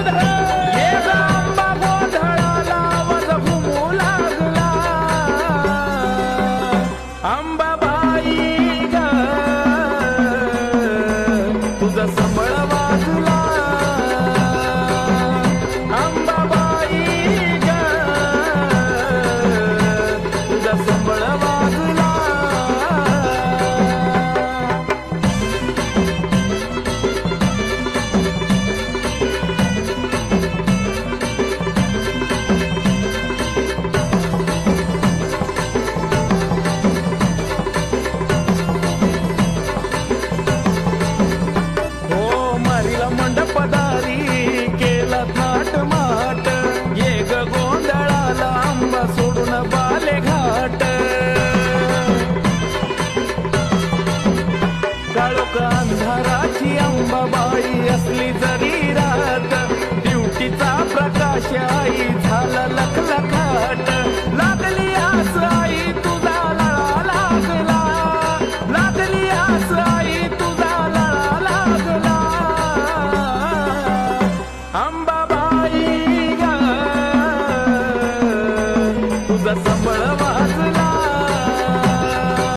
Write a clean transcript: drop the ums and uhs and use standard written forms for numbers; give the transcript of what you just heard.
ये आंबा गोंधळाला आवाज घुमू लागला अंबाबाई ग तुझा संबळ वाजला अंबाबाई ग तुझा संबळ वाजला मंडपदारी केला थाट माट ये ग गोंधळाला आंबा सोडून बाले घाट काळोख अंधाराची अंबाबाई असली जरी रात ड्युटीचा प्रकाश आई